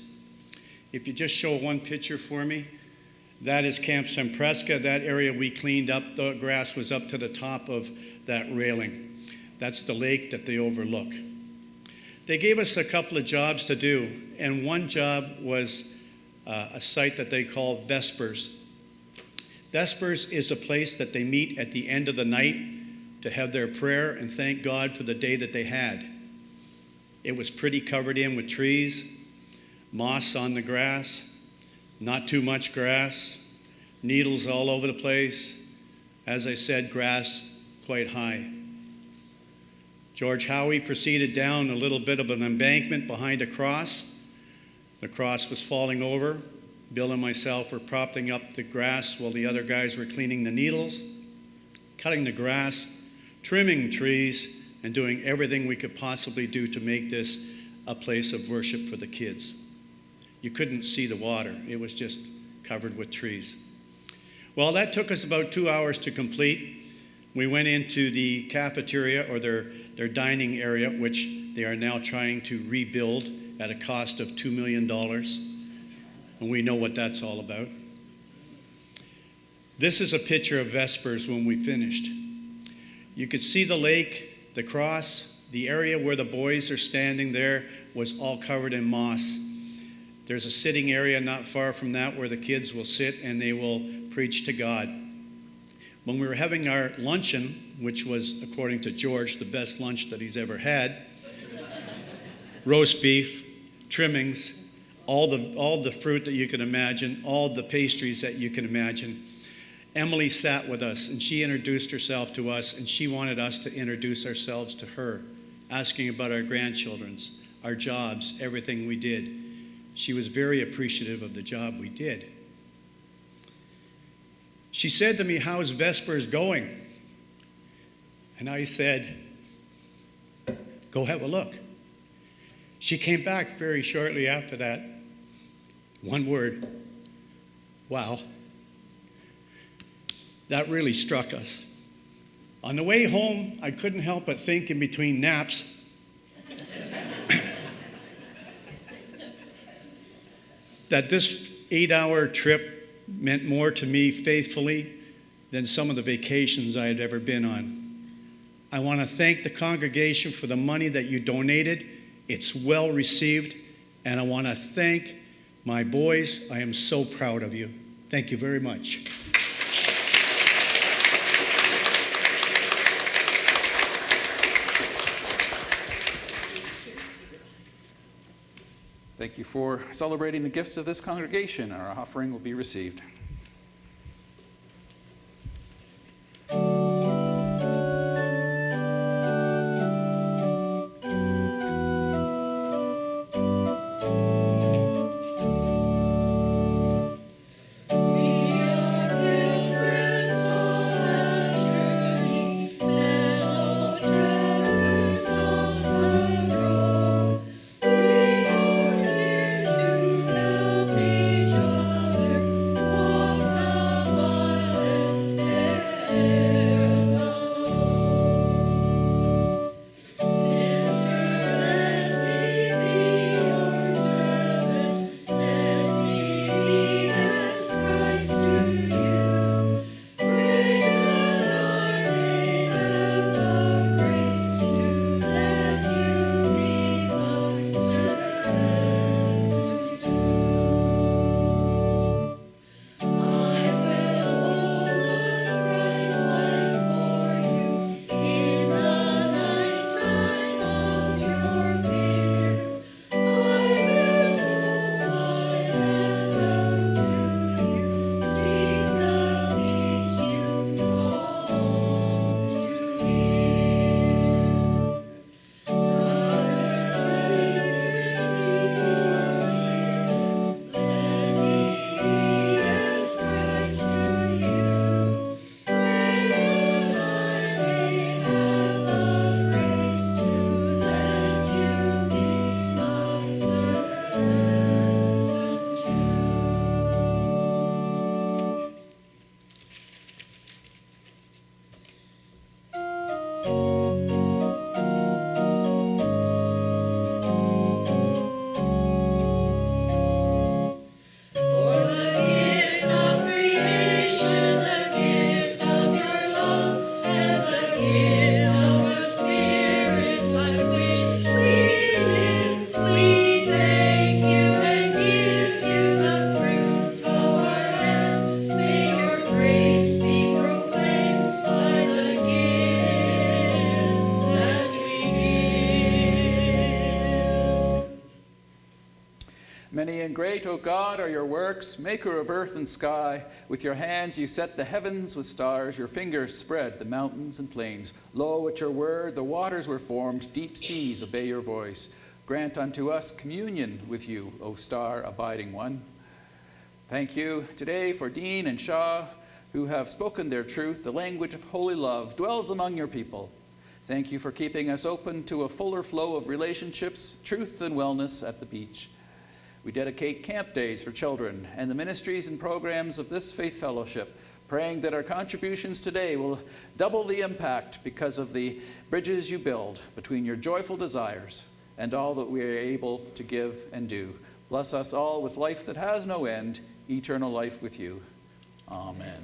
If you just show one picture for me, that is Camp Sempreska. That area we cleaned up, the grass was up to the top of that railing. That's the lake that they overlook. They gave us a couple of jobs to do, and one job was a site that they call Vespers. Vespers is a place that they meet at the end of the night to have their prayer and thank God for the day that they had. It was pretty covered in with trees, moss on the grass, not too much grass, needles all over the place. As I said, grass quite high. George Howie proceeded down a little bit of an embankment behind a cross. The cross was falling over. Bill and myself were propping up the grass while the other guys were cleaning the needles, cutting the grass, trimming trees, and doing everything we could possibly do to make this a place of worship for the kids. You couldn't see the water. It was just covered with trees. Well, that took us about 2 hours to complete. We went into the cafeteria, or their dining area, which they are now trying to rebuild at a cost of $2 million. And we know what that's all about. This is a picture of Vespers when we finished. You could see the lake, the cross, the area where the boys are standing there was all covered in moss. There's a sitting area not far from that where the kids will sit and they will preach to God. When we were having our luncheon, which was, according to George, the best lunch that he's ever had, roast beef, trimmings, all the fruit that you can imagine, all the pastries that you can imagine, Emily sat with us and she introduced herself to us, and she wanted us to introduce ourselves to her, asking about our grandchildren's, our jobs, everything we did. She was very appreciative of the job we did. She said to me, "How's Vespers going?" And I said, "Go have a look." She came back very shortly after that. One word: "Wow." That really struck us. On the way home, I couldn't help but think in between naps, that this 8-hour trip meant more to me faithfully than some of the vacations I had ever been on. I want to thank the congregation for the money that you donated. It's well received. And I want to thank my boys. I am so proud of you. Thank you very much. Thank you for celebrating the gifts of this congregation. Our offering will be received. Many and great, O God, are your works, maker of earth and sky. With your hands you set the heavens with stars, your fingers spread the mountains and plains. Lo, at your word the waters were formed, deep seas obey your voice. Grant unto us communion with you, O star abiding one. Thank you today for Dean and Shaw, who have spoken their truth. The language of holy love dwells among your people. Thank you for keeping us open to a fuller flow of relationships, truth, and wellness at the beach. We dedicate camp days for children and the ministries and programs of this faith fellowship, praying that our contributions today will double the impact because of the bridges you build between your joyful desires and all that we are able to give and do. Bless us all with life that has no end, eternal life with you. Amen.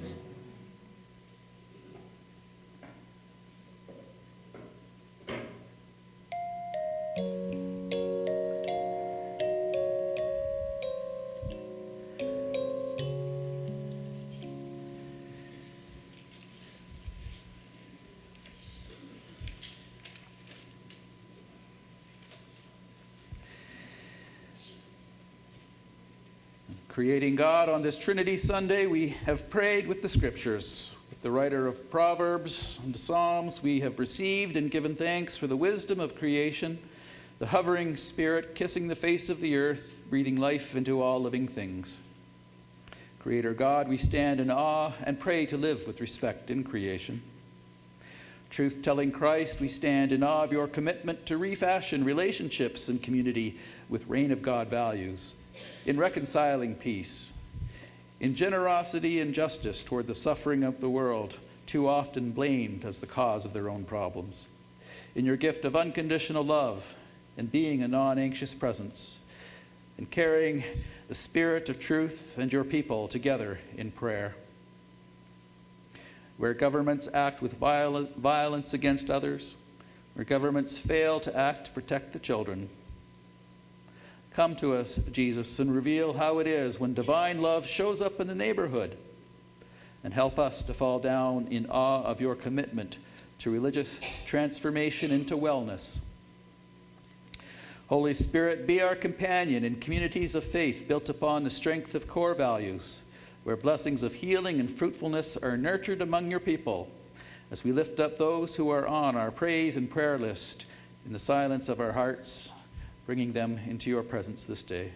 Creating God on this Trinity Sunday, we have prayed with the Scriptures. With the writer of Proverbs and the Psalms, we have received and given thanks for the wisdom of creation, the hovering Spirit kissing the face of the earth, breathing life into all living things. Creator God, we stand in awe and pray to live with respect in creation. Truth-telling Christ, we stand in awe of your commitment to refashion relationships and community with reign of God values, in reconciling peace, in generosity and justice toward the suffering of the world, too often blamed as the cause of their own problems, in your gift of unconditional love and being a non-anxious presence, in caring the Spirit of truth and your people together in prayer. Where governments act with violence against others, where governments fail to act to protect the children, come to us, Jesus, and reveal how it is when divine love shows up in the neighborhood, and help us to fall down in awe of your commitment to religious transformation into wellness. Holy Spirit, be our companion in communities of faith built upon the strength of core values, where blessings of healing and fruitfulness are nurtured among your people, as we lift up those who are on our praise and prayer list in the silence of our hearts, bringing them into your presence this day.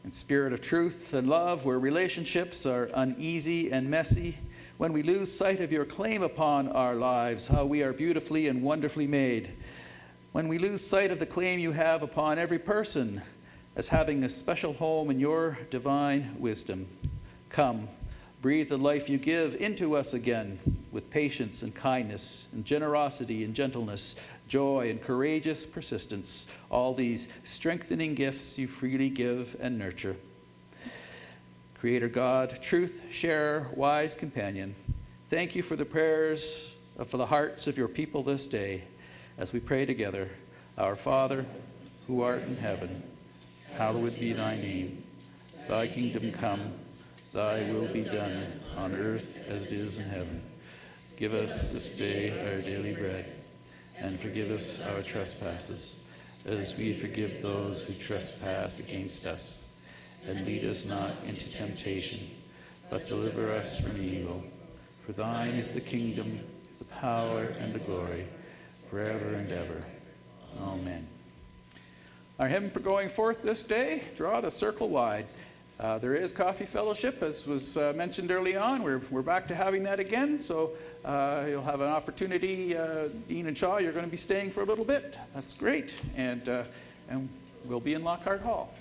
In spirit of truth and love, where relationships are uneasy and messy, when we lose sight of your claim upon our lives, how we are beautifully and wonderfully made, when we lose sight of the claim you have upon every person as having a special home in your divine wisdom, come, breathe the life you give into us again with patience and kindness and generosity and gentleness, joy and courageous persistence, all these strengthening gifts you freely give and nurture. Creator God, truth sharer, wise companion, thank you for the prayers, for the hearts of your people this day as we pray together. Our Father, who art in heaven, hallowed be thy name. Thy kingdom come, thy will be done on earth as it is in heaven. Give us this day our daily bread, and forgive us our trespasses, as we forgive those who trespass against us. And lead us not into temptation, but deliver us from evil. For thine is the kingdom, the power, and the glory, forever and ever. Amen. Our hymn for going forth this day, Draw the Circle Wide. There is coffee fellowship, as was mentioned early on. We're back to having that again, so you'll have an opportunity. Dean and Shaw, you're going to be staying for a little bit. That's great, and we'll be in Lockhart Hall.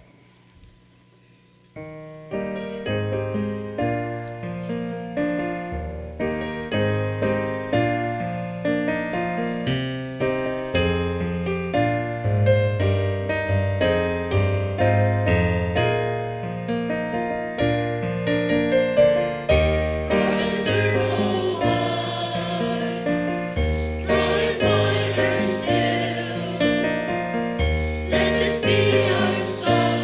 Let this be our song.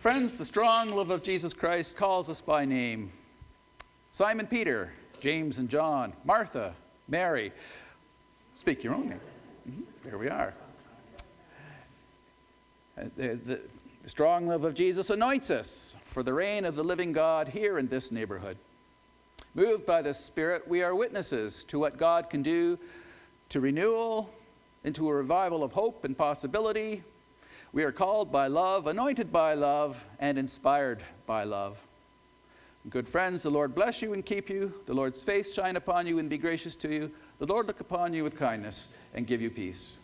Friends, the strong love of Jesus Christ calls us by name. Simon Peter, James and John, Martha, Mary. Speak your own name. There we are. The strong love of Jesus anoints us for the reign of the living God here in this neighborhood. Moved by the Spirit, we are witnesses to what God can do to renewal, into a revival of hope and possibility. We are called by love, anointed by love, and inspired by love. Good friends, the Lord bless you and keep you. The Lord's face shine upon you and be gracious to you. The Lord look upon you with kindness and give you peace.